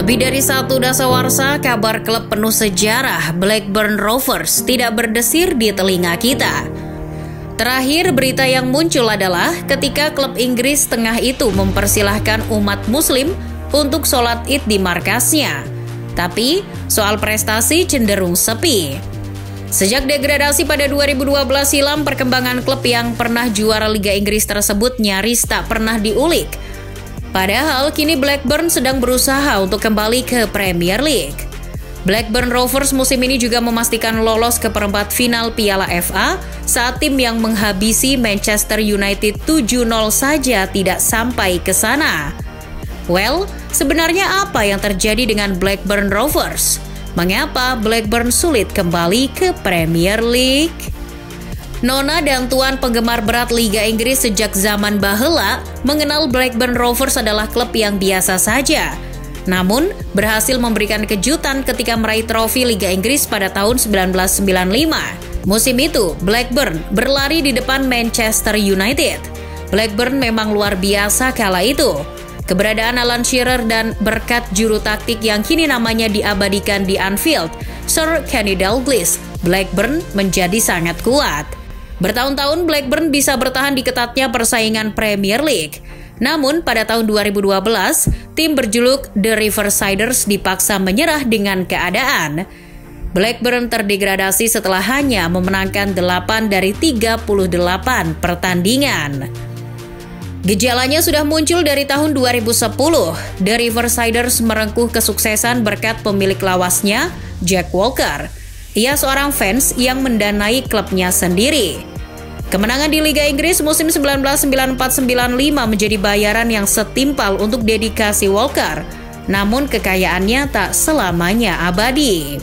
Lebih dari satu dasawarsa, kabar klub penuh sejarah Blackburn Rovers tidak berdesir di telinga kita. Terakhir berita yang muncul adalah ketika klub Inggris tengah itu mempersilahkan umat muslim untuk sholat id di markasnya. Tapi soal prestasi cenderung sepi. Sejak degradasi pada 2012 silam, perkembangan klub yang pernah juara Liga Inggris tersebut nyaris tak pernah diulik. Padahal kini Blackburn sedang berusaha untuk kembali ke Premier League. Blackburn Rovers musim ini juga memastikan lolos ke perempat final Piala FA saat tim yang menghabisi Manchester United 7-0 saja tidak sampai ke sana. Well, sebenarnya apa yang terjadi dengan Blackburn Rovers? Mengapa Blackburn sulit kembali ke Premier League? Nona dan tuan penggemar berat Liga Inggris sejak zaman bahela mengenal Blackburn Rovers adalah klub yang biasa saja. Namun, berhasil memberikan kejutan ketika meraih trofi Liga Inggris pada tahun 1995. Musim itu, Blackburn berlari di depan Manchester United. Blackburn memang luar biasa kala itu. Keberadaan Alan Shearer dan berkat juru taktik yang kini namanya diabadikan di Anfield, Sir Kenny Dalglish, Blackburn menjadi sangat kuat. Bertahun-tahun Blackburn bisa bertahan di ketatnya persaingan Premier League. Namun pada tahun 2012, tim berjuluk The Riversiders dipaksa menyerah dengan keadaan. Blackburn terdegradasi setelah hanya memenangkan 8 dari 38 pertandingan. Gejalanya sudah muncul dari tahun 2010. The Riversiders merengkuh kesuksesan berkat pemilik lawasnya, Jack Walker. Ia seorang fans yang mendanai klubnya sendiri. Kemenangan di Liga Inggris musim 1994-95 menjadi bayaran yang setimpal untuk dedikasi Walker. Namun kekayaannya tak selamanya abadi.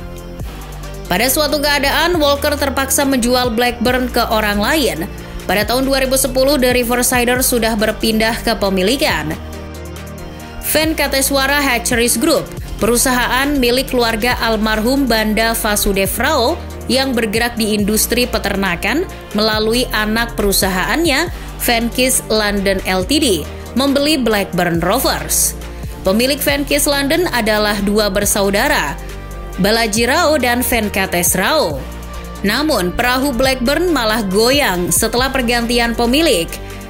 Pada suatu keadaan, Walker terpaksa menjual Blackburn ke orang lain. Pada tahun 2010, The Riversiders sudah berpindah ke pemilikan Venkateswara Hatcheries Group, perusahaan milik keluarga almarhum Banda Vasudev Rao yang bergerak di industri peternakan melalui anak perusahaannya, Venkis London Ltd, membeli Blackburn Rovers. Pemilik Venkis London adalah dua bersaudara, Balaji Rao dan Venkates Rao. Namun, perahu Blackburn malah goyang setelah pergantian pemilik.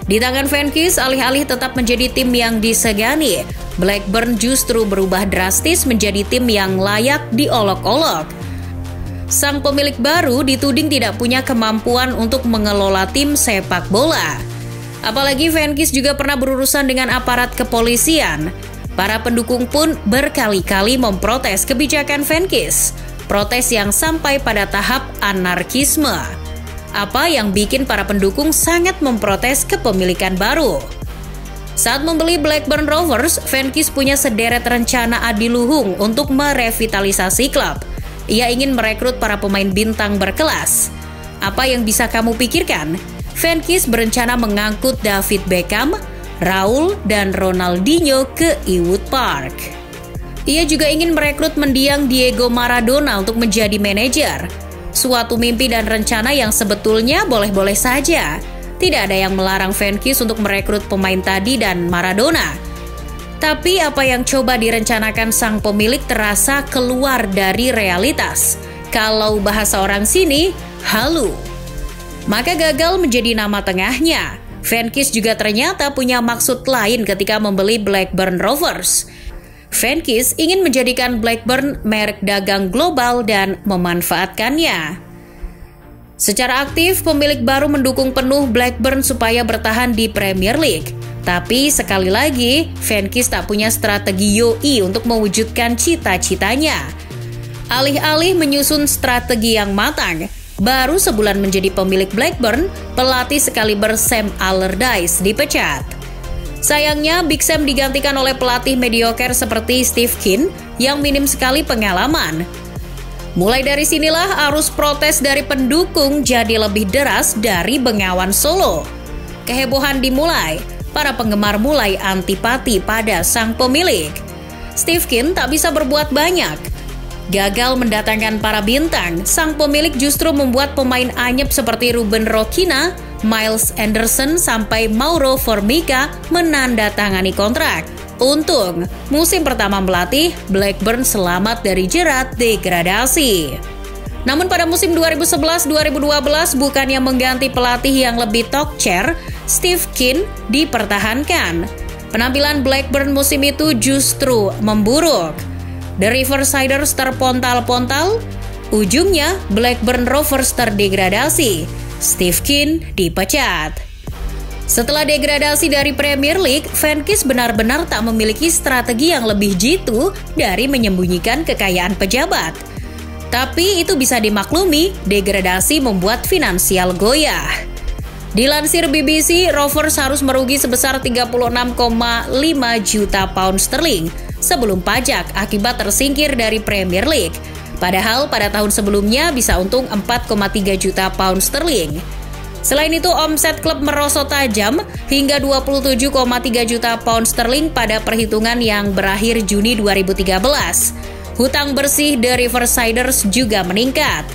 Di tangan Venkis, alih-alih tetap menjadi tim yang disegani, Blackburn justru berubah drastis menjadi tim yang layak diolok-olok. Sang pemilik baru dituding tidak punya kemampuan untuk mengelola tim sepak bola. Apalagi Venkis juga pernah berurusan dengan aparat kepolisian. Para pendukung pun berkali-kali memprotes kebijakan Venkis. Protes yang sampai pada tahap anarkisme. Apa yang bikin para pendukung sangat memprotes kepemilikan baru. Saat membeli Blackburn Rovers, Venkis punya sederet rencana adiluhung untuk merevitalisasi klub. Ia ingin merekrut para pemain bintang berkelas. Apa yang bisa kamu pikirkan? Venkis berencana mengangkut David Beckham, Raul, dan Ronaldinho ke Ewood Park. Ia juga ingin merekrut mendiang Diego Maradona untuk menjadi manajer. Suatu mimpi dan rencana yang sebetulnya boleh-boleh saja. Tidak ada yang melarang Venkis untuk merekrut pemain tadi dan Maradona. Tapi apa yang coba direncanakan sang pemilik terasa keluar dari realitas. Kalau bahasa orang sini, halu. Maka gagal menjadi nama tengahnya. Venkis juga ternyata punya maksud lain ketika membeli Blackburn Rovers. Venkis ingin menjadikan Blackburn merek dagang global dan memanfaatkannya. Secara aktif, pemilik baru mendukung penuh Blackburn supaya bertahan di Premier League. Tapi sekali lagi, Venkis tak punya strategi yoi untuk mewujudkan cita-citanya. Alih-alih menyusun strategi yang matang, baru sebulan menjadi pemilik Blackburn, pelatih sekaliber Sam Allardyce dipecat. Sayangnya, Big Sam digantikan oleh pelatih mediocre seperti Steve Kean yang minim sekali pengalaman. Mulai dari sinilah arus protes dari pendukung jadi lebih deras dari Bengawan Solo. Kehebohan dimulai, para penggemar mulai antipati pada sang pemilik. Steve Kean tak bisa berbuat banyak. Gagal mendatangkan para bintang, sang pemilik justru membuat pemain anyep seperti Ruben Rokina, Miles Anderson sampai Mauro Formica menandatangani kontrak. Untung, musim pertama melatih, Blackburn selamat dari jerat degradasi. Namun pada musim 2011-2012 bukannya mengganti pelatih yang lebih talk chair, Steve Kean dipertahankan. Penampilan Blackburn musim itu justru memburuk. The Riversiders terpontal-pontal, ujungnya Blackburn Rovers terdegradasi. Steve Kean dipecat. Setelah degradasi dari Premier League, Venkis benar-benar tak memiliki strategi yang lebih jitu dari menyembunyikan kekayaan pejabat. Tapi itu bisa dimaklumi, degradasi membuat finansial goyah. Dilansir BBC, Rovers harus merugi sebesar 36,5 juta pound sterling sebelum pajak akibat tersingkir dari Premier League. Padahal pada tahun sebelumnya bisa untung 4,3 juta pound sterling. Selain itu, omset klub merosot tajam hingga 27,3 juta pound sterling pada perhitungan yang berakhir Juni 2013. Hutang bersih The Riversiders juga meningkat.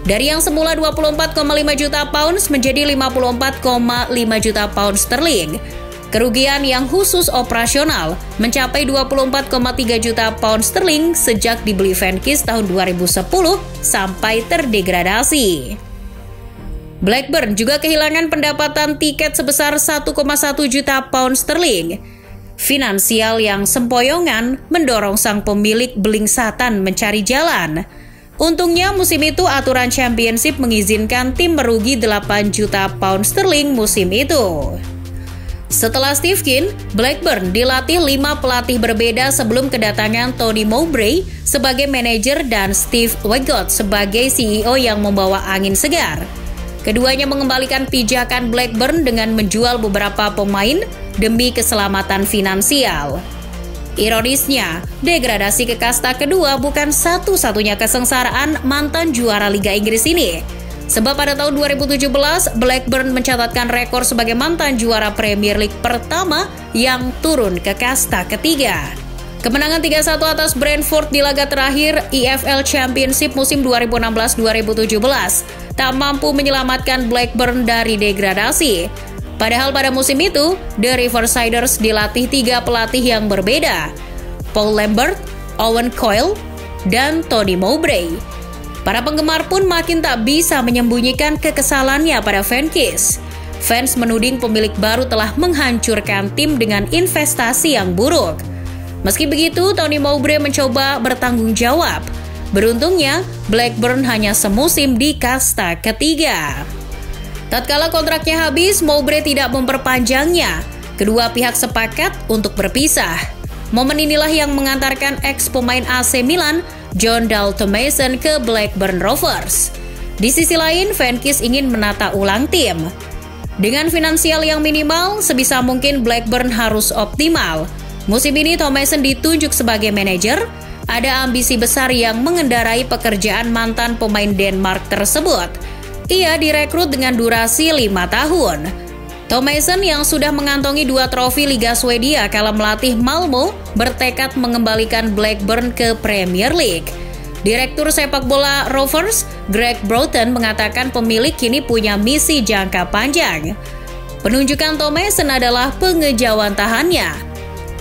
Dari yang semula 24,5 juta pounds menjadi 54,5 juta pound sterling. Kerugian yang khusus operasional mencapai 24,3 juta pound sterling sejak dibeli Venkis tahun 2010 sampai terdegradasi. Blackburn juga kehilangan pendapatan tiket sebesar 1,1 juta pound sterling. Finansial yang sempoyongan mendorong sang pemilik belingsatan mencari jalan. Untungnya musim itu aturan Championship mengizinkan tim merugi 8 juta pound sterling musim itu. Setelah Steve Kean, Blackburn dilatih 5 pelatih berbeda sebelum kedatangan Tony Mowbray sebagai manajer dan Steve Waugott sebagai CEO yang membawa angin segar. Keduanya mengembalikan pijakan Blackburn dengan menjual beberapa pemain demi keselamatan finansial. Ironisnya, degradasi ke kasta kedua bukan satu-satunya kesengsaraan mantan juara Liga Inggris ini. Sebab pada tahun 2017, Blackburn mencatatkan rekor sebagai mantan juara Premier League pertama yang turun ke kasta ketiga. Kemenangan 3-1 atas Brentford di laga terakhir EFL Championship musim 2016-2017 tak mampu menyelamatkan Blackburn dari degradasi. Padahal pada musim itu, The Riversiders dilatih 3 pelatih yang berbeda, Paul Lambert, Owen Coyle, dan Tony Mowbray. Para penggemar pun makin tak bisa menyembunyikan kekesalannya pada Venkis. Fans menuding pemilik baru telah menghancurkan tim dengan investasi yang buruk. Meski begitu, Tony Mowbray mencoba bertanggung jawab. Beruntungnya, Blackburn hanya semusim di kasta ketiga. Tatkala kontraknya habis, Mowbray tidak memperpanjangnya. Kedua pihak sepakat untuk berpisah. Momen inilah yang mengantarkan ex-pemain AC Milan, Jon Dahl Tomasson ke Blackburn Rovers. Di sisi lain, Venkis ingin menata ulang tim. Dengan finansial yang minimal, sebisa mungkin Blackburn harus optimal. Musim ini Tomasson ditunjuk sebagai manajer. Ada ambisi besar yang mengendarai pekerjaan mantan pemain Denmark tersebut. Ia direkrut dengan durasi 5 tahun. Tomasson yang sudah mengantongi 2 trofi Liga Swedia kala melatih Malmo bertekad mengembalikan Blackburn ke Premier League. Direktur sepak bola Rovers, Greg Broughton, mengatakan pemilik kini punya misi jangka panjang. Penunjukan Tomasson adalah pengejawantahannya.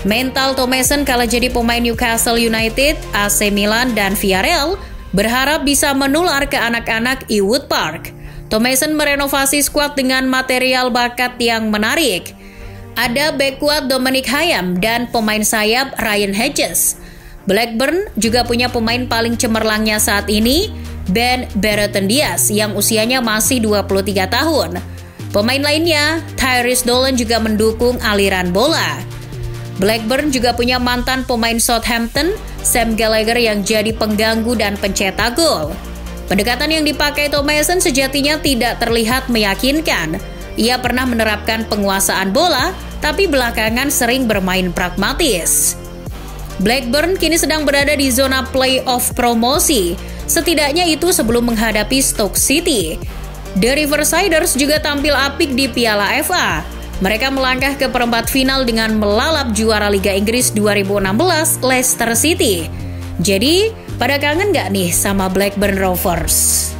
Mental Tomasson kala jadi pemain Newcastle United, AC Milan, dan Villarreal berharap bisa menular ke anak-anak Ewood Park. Tomasson merenovasi skuad dengan material bakat yang menarik. Ada bek kuat Dominic Hayam dan pemain sayap Ryan Hedges. Blackburn juga punya pemain paling cemerlangnya saat ini, Ben Brereton Diaz yang usianya masih 23 tahun. Pemain lainnya, Tyrese Dolan juga mendukung aliran bola. Blackburn juga punya mantan pemain Southampton, Sam Gallagher yang jadi pengganggu dan pencetak gol. Pendekatan yang dipakai Tomasson sejatinya tidak terlihat meyakinkan. Ia pernah menerapkan penguasaan bola, tapi belakangan sering bermain pragmatis. Blackburn kini sedang berada di zona playoff promosi. Setidaknya itu sebelum menghadapi Stoke City. The Riversiders juga tampil apik di Piala FA. Mereka melangkah ke perempat final dengan melalap juara Liga Inggris 2016 Leicester City. Jadi, pada kangen nggak nih sama Blackburn Rovers?